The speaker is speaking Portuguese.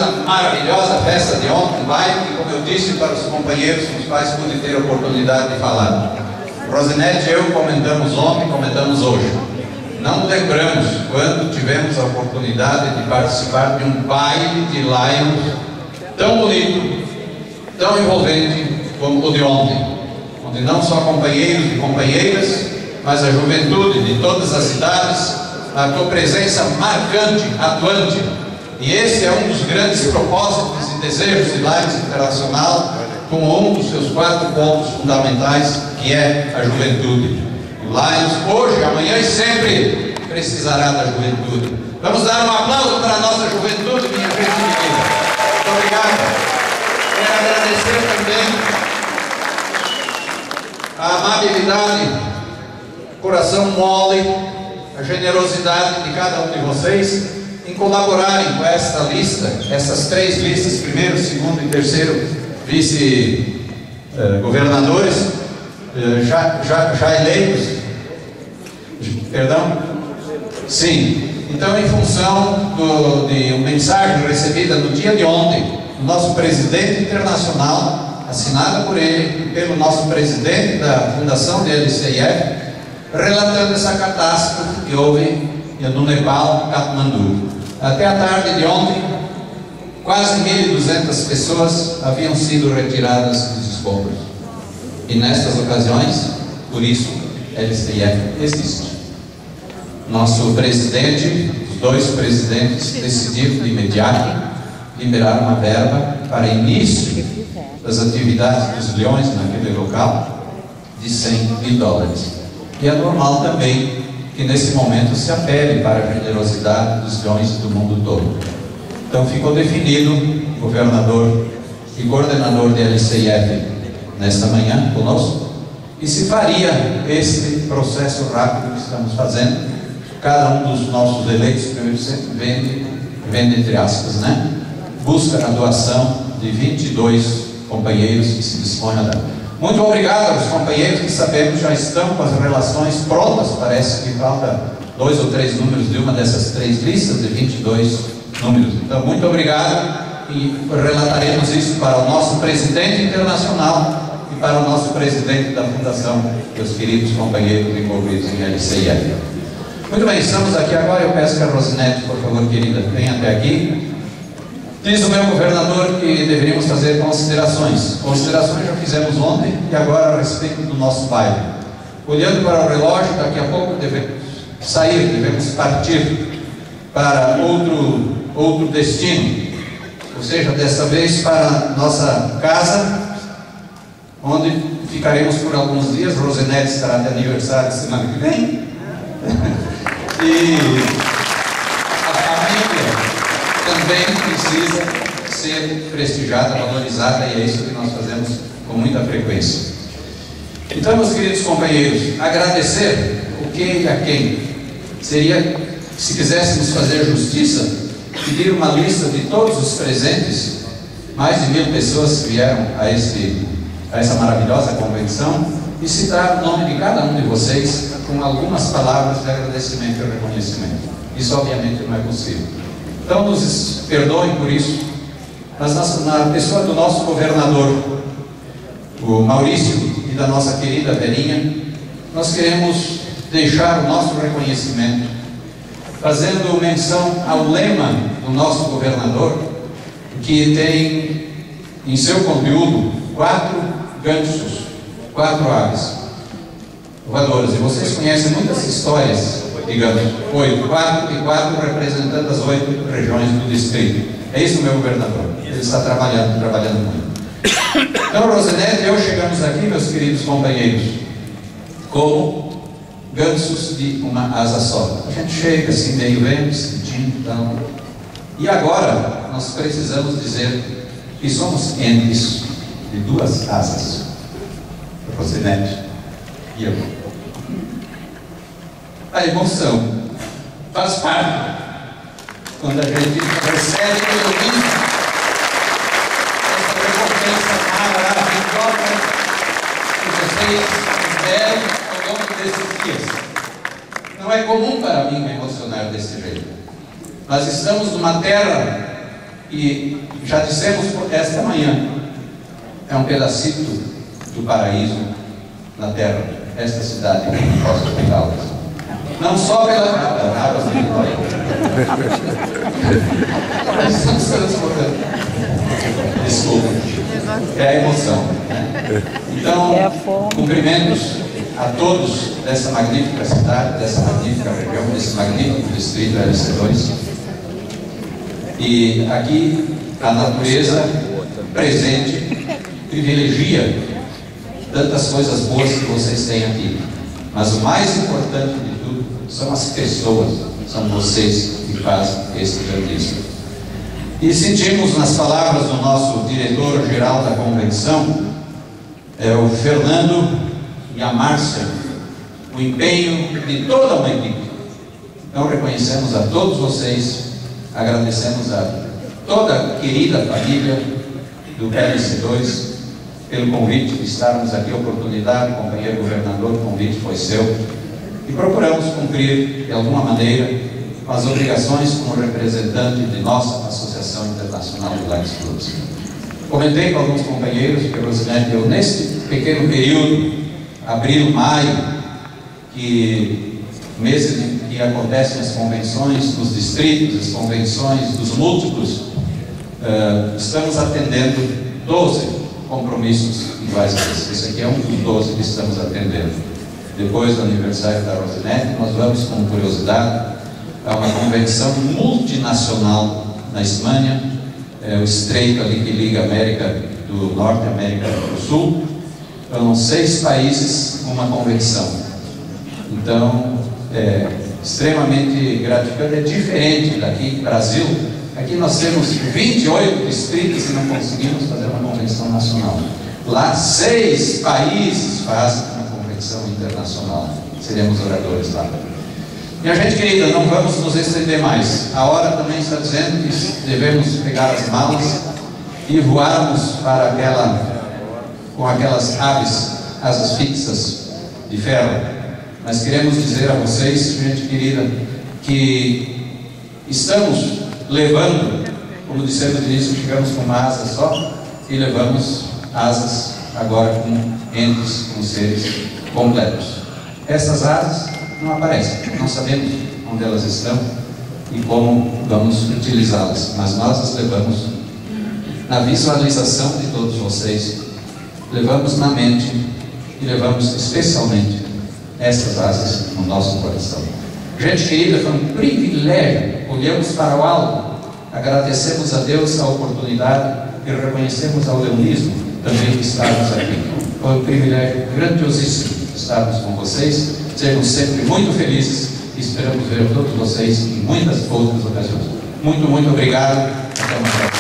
na maravilhosa festa de ontem, baile, que, como eu disse para os companheiros com os quais pude ter a oportunidade de falar. Rosinete e eu comentamos ontem, comentamos hoje. Não lembramos quando tivemos a oportunidade de participar de um baile de Lions tão bonito, tão envolvente como o de ontem, onde não só companheiros e companheiras, mas a juventude de todas as idades marcou presença marcante, atuante. E esse é um dos grandes propósitos e desejos de Lions Internacional, como um dos seus 4 pontos fundamentais, que é a juventude. O Lions, hoje, amanhã e sempre, precisará da juventude. Vamos dar um aplauso para a nossa juventude, minha gente querida. Muito obrigado. Quero agradecer também a amabilidade, coração mole, a generosidade de cada um de vocês em colaborarem com esta lista, essas 3 listas, primeiro, segundo e terceiro vice-governadores, já eleitos, perdão? Sim. Então, em função de uma mensagem recebida no dia de ontem, do nosso presidente internacional, assinada por ele, pelo nosso presidente da Fundação de LCIF, relatando essa catástrofe que houve no Nepal, Katmandu. Até a tarde de ontem, quase 1.200 pessoas haviam sido retiradas dos escombros. E nestas ocasiões, por isso, LCIF existe. Nosso presidente, os 2 presidentes, decidiram de imediato liberar uma verba para início das atividades dos leões naquele local de $100.000. E é normal também que nesse momento se apele para a generosidade dos leões do mundo todo. Então ficou definido, o governador e coordenador da LCIF nesta manhã conosco, e se faria este processo rápido que estamos fazendo. Cada um dos nossos eleitos vende entre aspas, né? Busca a doação de 22 companheiros que se dispõem a dar. Muito obrigado aos companheiros que sabemos já estão com as relações prontas. Parece que falta 2 ou 3 números de uma dessas 3 listas de 22 números. Então, muito obrigado, e relataremos isso para o nosso presidente internacional e para o nosso presidente da Fundação, meus queridos companheiros envolvidos em LCIF. Muito bem, estamos aqui agora. Eu peço que a Rosinete, por favor, querida, venha até aqui. Diz o meu governador que deveríamos fazer considerações. Considerações já fizemos ontem, e agora a respeito do nosso baile. Olhando para o relógio, daqui a pouco devemos sair, devemos partir para outro destino. Ou seja, desta vez para nossa casa, onde ficaremos por alguns dias. Rosinete estará de aniversário semana que vem. E a família também precisa ser prestigiada, valorizada, e é isso que nós fazemos com muita frequência. Então, meus queridos companheiros, agradecer o que e a quem seria, se quiséssemos fazer justiça, pedir uma lista de todos os presentes, mais de 1.000 pessoas que vieram a essa maravilhosa convenção, e citar o nome de cada um de vocês com algumas palavras de agradecimento e reconhecimento. Isso obviamente não é possível. Então nos perdoem por isso, mas na pessoa do nosso governador, o Maurício, e da nossa querida Verinha, nós queremos deixar o nosso reconhecimento, fazendo menção ao lema do nosso governador, que tem em seu conteúdo 4 ganchos, 4 aves voadoras. E vocês conhecem muitas histórias, digamos, 4 e 4 representando as 8 regiões do distrito. É isso, meu governador. Ele está trabalhando muito. Então, Rosinete e eu chegamos aqui, meus queridos companheiros, como gansos de uma asa só. A gente chega assim, meio vendo, sentindo, então. E agora, nós precisamos dizer que somos entes de 2 asas. Rosinete e eu. A emoção faz parte. Quando a gente recebe pelo menos essa recompensa maravilhosa que vocês deram ao longo desses dias. Não é comum para mim me emocionar desse jeito. Nós estamos numa terra e já dissemos esta manhã, é um pedacito do paraíso na terra, esta cidade de Poços de Caldas. Não só pela águas de Vitória. Nós estamos transportando. Desculpa. É a emoção. Né? Então, cumprimentos a todos dessa magnífica cidade, dessa magnífica região, desse magnífico distrito LC2. E aqui a natureza presente privilegia tantas coisas boas que vocês têm aqui. Mas o mais importante de tudo são as pessoas, são vocês que fazem esse grandíssimo. E sentimos nas palavras do nosso diretor-geral da convenção, o Fernando e a Márcia, o empenho de toda uma equipe. Então reconhecemos a todos vocês, agradecemos a toda a querida família do LC2 pelo convite de estarmos aqui, a oportunidade, companheiro governador, o convite foi seu, e procuramos cumprir de alguma maneira com as obrigações como representante de nossa Associação Internacional de Lions Clubs. Comentei com alguns companheiros que, Rosinete, eu neste pequeno período, abril, maio, que meses em que acontecem as convenções dos distritos, as convenções dos múltiplos, estamos atendendo 12 compromissos iguais a esse. Esse aqui é um dos 12 que estamos atendendo. Depois do aniversário da Rosinete, nós vamos, com curiosidade, a uma convenção multinacional na Espanha, o estreito ali que liga a América do Norte e América do Sul. São 6 países uma convenção. Então, é extremamente gratificante, é diferente daqui, Brasil. Aqui nós temos 28 distritos e não conseguimos fazer uma convenção nacional. Lá 6 países fazem uma convenção internacional. Seremos oradores lá. Minha gente querida, não vamos nos estender mais. A hora também está dizendo que devemos pegar as malas e voarmos para com aquelas aves, asas fixas de ferro. Mas queremos dizer a vocês, gente querida, que estamos levando, como dissemos no início, chegamos com uma asa só e levamos asas agora com entes, com seres completos. Essas asas não aparecem, não sabemos onde elas estão e como vamos utilizá-las, mas nós as levamos na visualização de todos vocês, levamos na mente e levamos especialmente essas asas no nosso coração. Gente querida, foi um privilégio. Olhamos para o alto, agradecemos a Deus a oportunidade e reconhecemos ao leonismo também de estarmos aqui. Foi um privilégio grandiosíssimo estarmos com vocês. Sejam sempre muito felizes e esperamos ver todos vocês em muitas outras ocasiões. Muito, muito obrigado. Até mais.